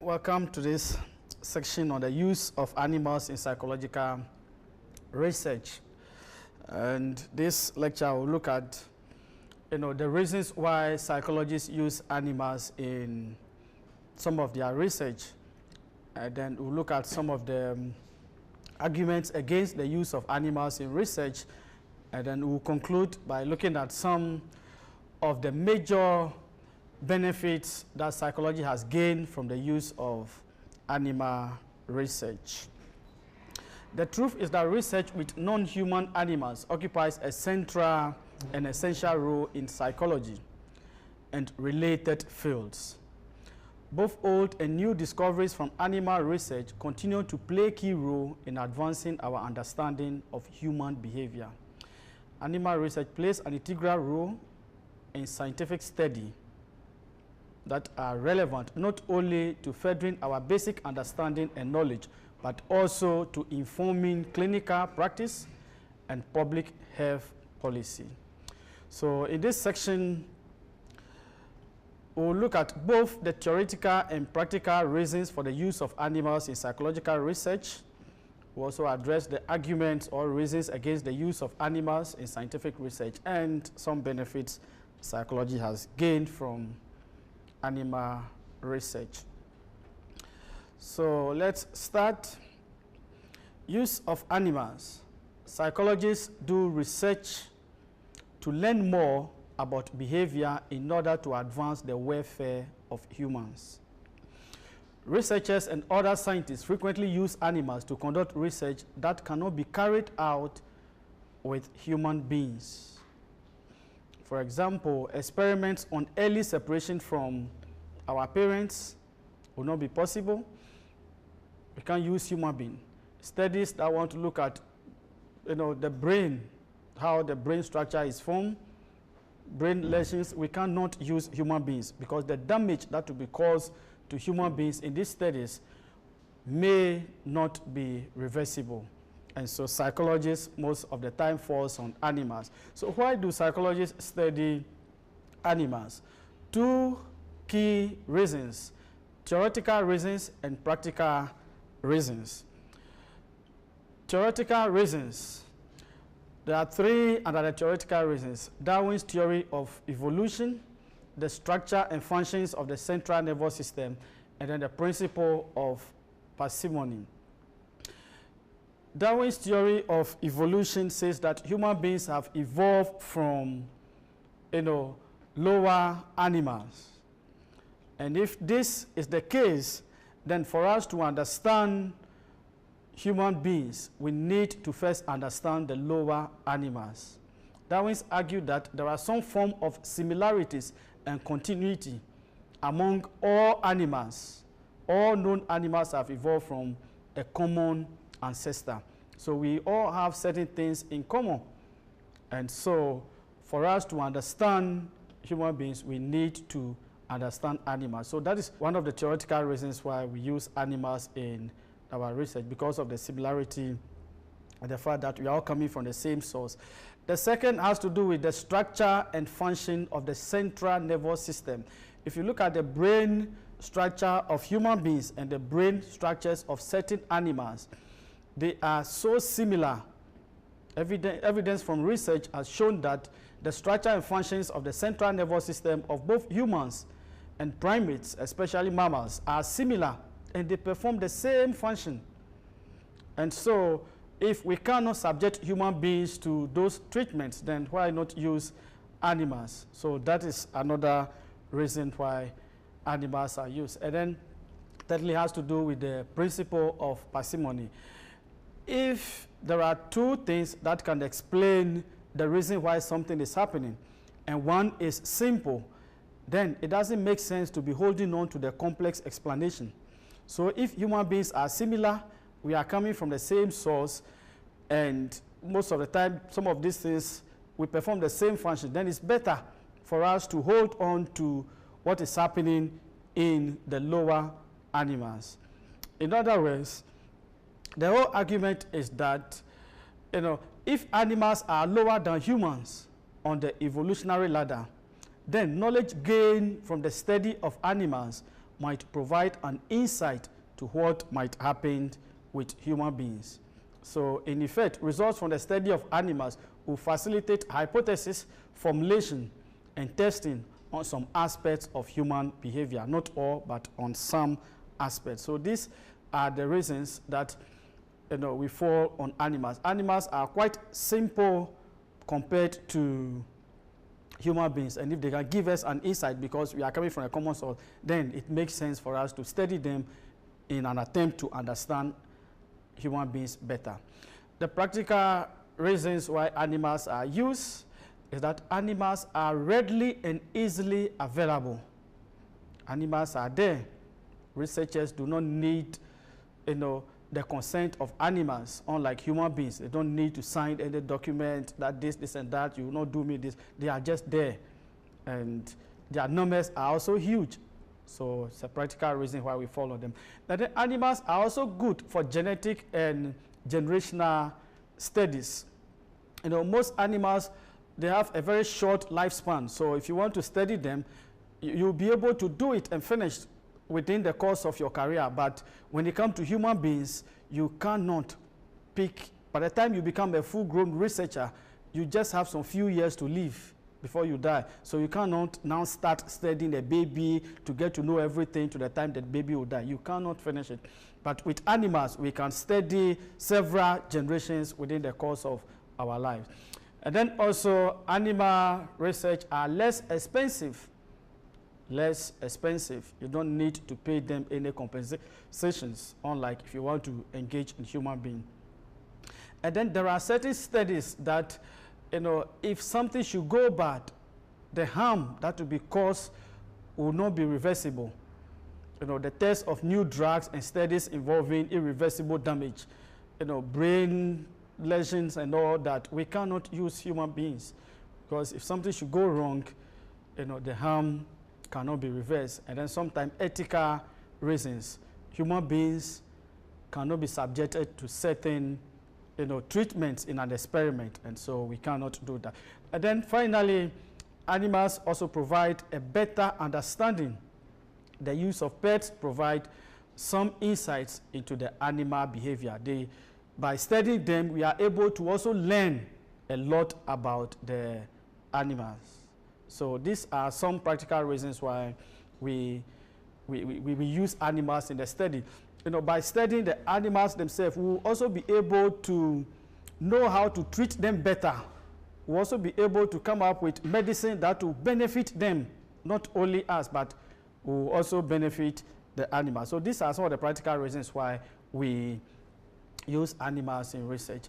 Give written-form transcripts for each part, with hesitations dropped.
welcome to this section on the use of animals in psychological research. And this lecture will look at the reasons why psychologists use animals in some of their research. And then we'll look at some of the arguments against the use of animals in research. And then we'll conclude by looking at some of the major benefits that psychology has gained from the use of animal research. The truth is that research with non-human animals occupies a central and essential role in psychology and related fields. Both old and new discoveries from animal research continue to play a key role in advancing our understanding of human behavior. Animal research plays an integral role in scientific study that are relevant not only to furthering our basic understanding and knowledge, but also to informing clinical practice and public health policy. So in this section, we'll look at both the theoretical and practical reasons for the use of animals in psychological research. We'll also address the arguments or reasons against the use of animals in scientific research and some benefits psychology has gained from animal research. So let's start. Use of animals. Psychologists do research to learn more about behavior in order to advance the welfare of humans. Researchers and other scientists frequently use animals to conduct research that cannot be carried out with human beings. For example, experiments on early separation from our parents will not be possible. We can't use human beings. Studies that want to look at the brain, how the brain structure is formed, brain lesions, we cannot use human beings because the damage that will be caused to human beings in these studies may not be reversible. And so psychologists most of the time falls on animals. So why do psychologists study animals? Two key reasons: theoretical reasons and practical reasons. Theoretical reasons. There are three under the theoretical reasons: Darwin's theory of evolution, the structure and functions of the central nervous system, and then the principle of parsimony. Darwin's theory of evolution says that human beings have evolved from lower animals. And if this is the case, then for us to understand human beings, we need to first understand the lower animals. Darwin's argued that there are some form of similarities and continuity among all animals. All known animals have evolved from a common ancestor. So we all have certain things in common. And so for us to understand human beings, we need to understand animals. So that is one of the theoretical reasons why we use animals in our research, because of the similarity and the fact that we are all coming from the same source. The second has to do with the structure and function of the central nervous system. If you look at the brain structure of human beings and the brain structures of certain animals, they are so similar. Evidence from research has shown that the structure and functions of the central nervous system of both humans and primates, especially mammals, are similar, and they perform the same function. And so if we cannot subject human beings to those treatments, then why not use animals? So that is another reason why animals are used. And then thirdly has to do with the principle of parsimony. If there are two things that can explain the reason why something is happening, and one is simple, then it doesn't make sense to be holding on to the complex explanation. So if human beings are similar, we are coming from the same source, and most of the time, some of these things, we perform the same function, then it's better for us to hold on to what is happening in the lower animals. In other words, the whole argument is that, if animals are lower than humans on the evolutionary ladder, then knowledge gained from the study of animals might provide an insight to what might happen with human beings. So in effect, results from the study of animals will facilitate hypothesis formulation and testing on some aspects of human behavior, not all, but on some aspects. So these are the reasons that we fall on animals. Animals are quite simple compared to human beings, and if they can give us an insight because we are coming from a common source, then it makes sense for us to study them in an attempt to understand human beings better. The practical reasons why animals are used is that animals are readily and easily available. Animals are there. Researchers do not need, the consent of animals, unlike human beings. They don't need to sign any document that this, and that, you will not do me this. They are just there. And their numbers are also huge. So it's a practical reason why we follow them. Now, the animals are also good for genetic and generational studies. Most animals, they have a very short lifespan. So if you want to study them, you'll be able to do it and finish within the course of your career. But when it comes to human beings, you cannot pick. By the time you become a full-grown researcher, you just have some few years to live before you die. So you cannot now start studying a baby to get to know everything to the time that baby will die. You cannot finish it. But with animals, we can study several generations within the course of our lives. And then also, animal research are less expensive. Less expensive. You don't need to pay them any compensations, unlike if you want to engage in human being. And then there are certain studies that, if something should go bad, the harm that will be caused will not be reversible. The test of new drugs and studies involving irreversible damage, brain lesions and all that, we cannot use human beings. Because if something should go wrong, the harm cannot be reversed. And then sometimes ethical reasons. Human beings cannot be subjected to certain treatments in an experiment, and so we cannot do that. And then finally, animals also provide a better understanding. The use of pets provide some insights into the animal behavior. By studying them, we are able to also learn a lot about the animals. So these are some practical reasons why we use animals in the study. By studying the animals themselves, we will also be able to know how to treat them better. We'll also be able to come up with medicine that will benefit them, not only us, but will also benefit the animals. So these are some of the practical reasons why we use animals in research.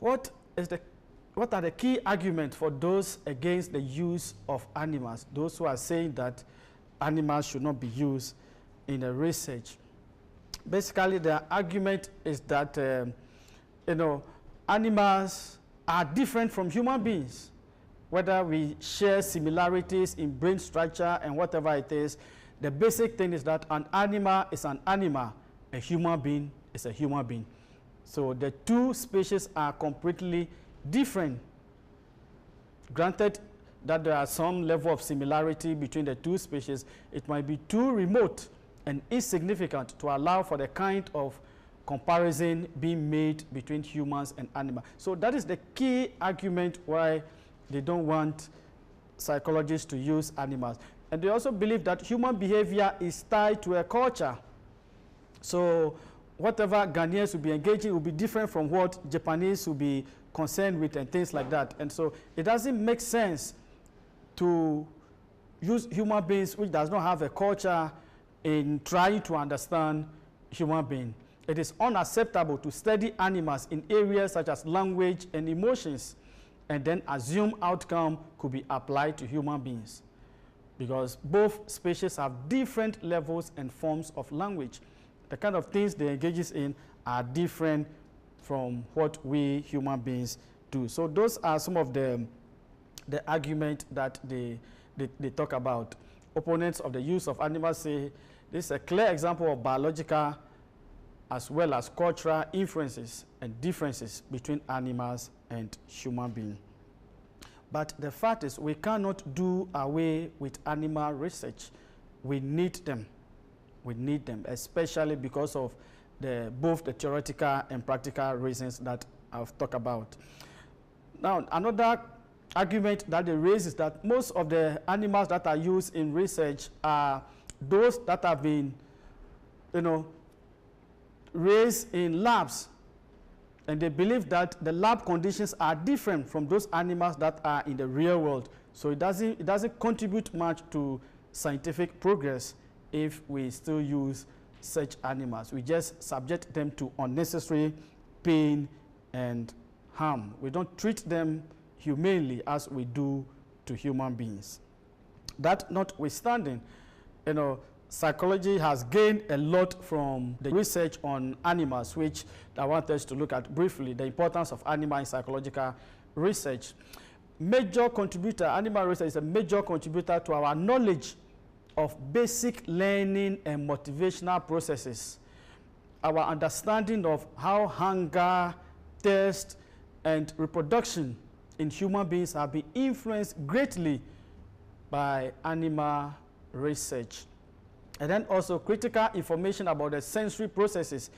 What are the key arguments for those against the use of animals? Those who are saying that animals should not be used in the research. Basically, the argument is that animals are different from human beings. Whether we share similarities in brain structure and whatever it is, the basic thing is that an animal is an animal, a human being is a human being. So the two species are completely different. Granted that there are some level of similarity between the two species, it might be too remote and insignificant to allow for the kind of comparison being made between humans and animals. So that is the key argument why they don't want psychologists to use animals. And they also believe that human behavior is tied to a culture. So whatever Ghanaians will be engaging will be different from what Japanese will be concerned with and things like that. And so it doesn't make sense to use human beings which does not have a culture in trying to understand human beings. It is unacceptable to study animals in areas such as language and emotions and then assume outcome could be applied to human beings, because both species have different levels and forms of language. The kind of things they engage in are different from what we human beings do. So those are some of the argument that they talk about. Opponents of the use of animals say this is a clear example of biological as well as cultural influences and differences between animals and human beings. But the fact is we cannot do away with animal research. We need them. we need them, especially because of both the theoretical and practical reasons that I've talked about. Now, another argument that they raise is that most of the animals that are used in research are those that have been, raised in labs. And they believe that the lab conditions are different from those animals that are in the real world. So it doesn't contribute much to scientific progress if we still use such animals. We just subject them to unnecessary pain and harm. We don't treat them humanely as we do to human beings. That notwithstanding, psychology has gained a lot from the research on animals, which I want us to look at briefly, the importance of animal in psychological research. Animal research is a major contributor to our knowledge of basic learning and motivational processes. Our understanding of how hunger, thirst, and reproduction in human beings have been influenced greatly by animal research. And then also critical information about the sensory processes,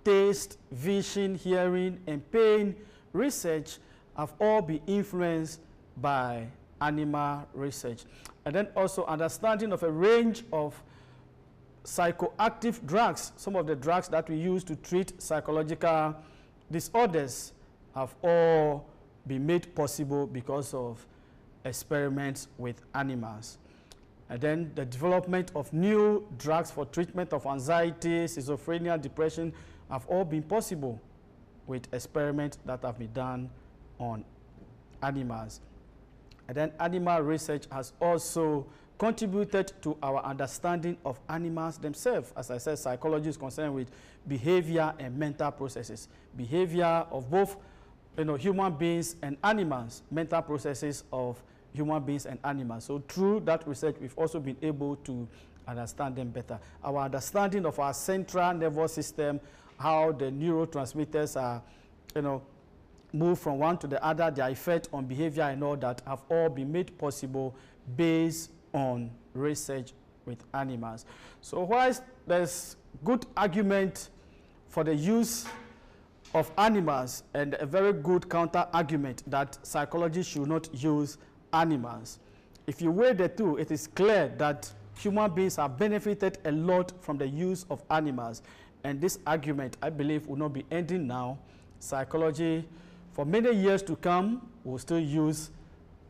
taste, vision, hearing, and pain research have all been influenced by animal research. And then also understanding of a range of psychoactive drugs, some of the drugs that we use to treat psychological disorders have all been made possible because of experiments with animals. And then the development of new drugs for treatment of anxiety, schizophrenia, depression have all been possible with experiments that have been done on animals. And then animal research has also contributed to our understanding of animals themselves. As I said, psychology is concerned with behavior and mental processes. Behavior of both human beings and animals, mental processes of human beings and animals. So through that research, we've also been able to understand them better. Our understanding of our central nervous system, how the neurotransmitters are, move from one to the other, their effect on behavior and all that have all been made possible based on research with animals. So whilst there's good argument for the use of animals and a very good counter argument that psychology should not use animals, if you weigh the two, it is clear that human beings have benefited a lot from the use of animals. And this argument, I believe, will not be ending now. Psychology, for many years to come, will still use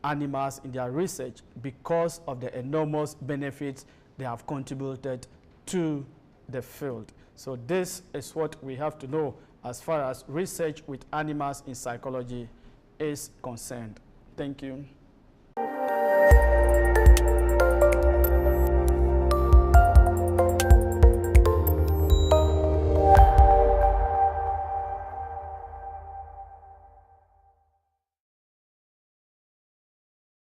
animals in their research because of the enormous benefits they have contributed to the field. So this is what we have to know as far as research with animals in psychology is concerned. Thank you.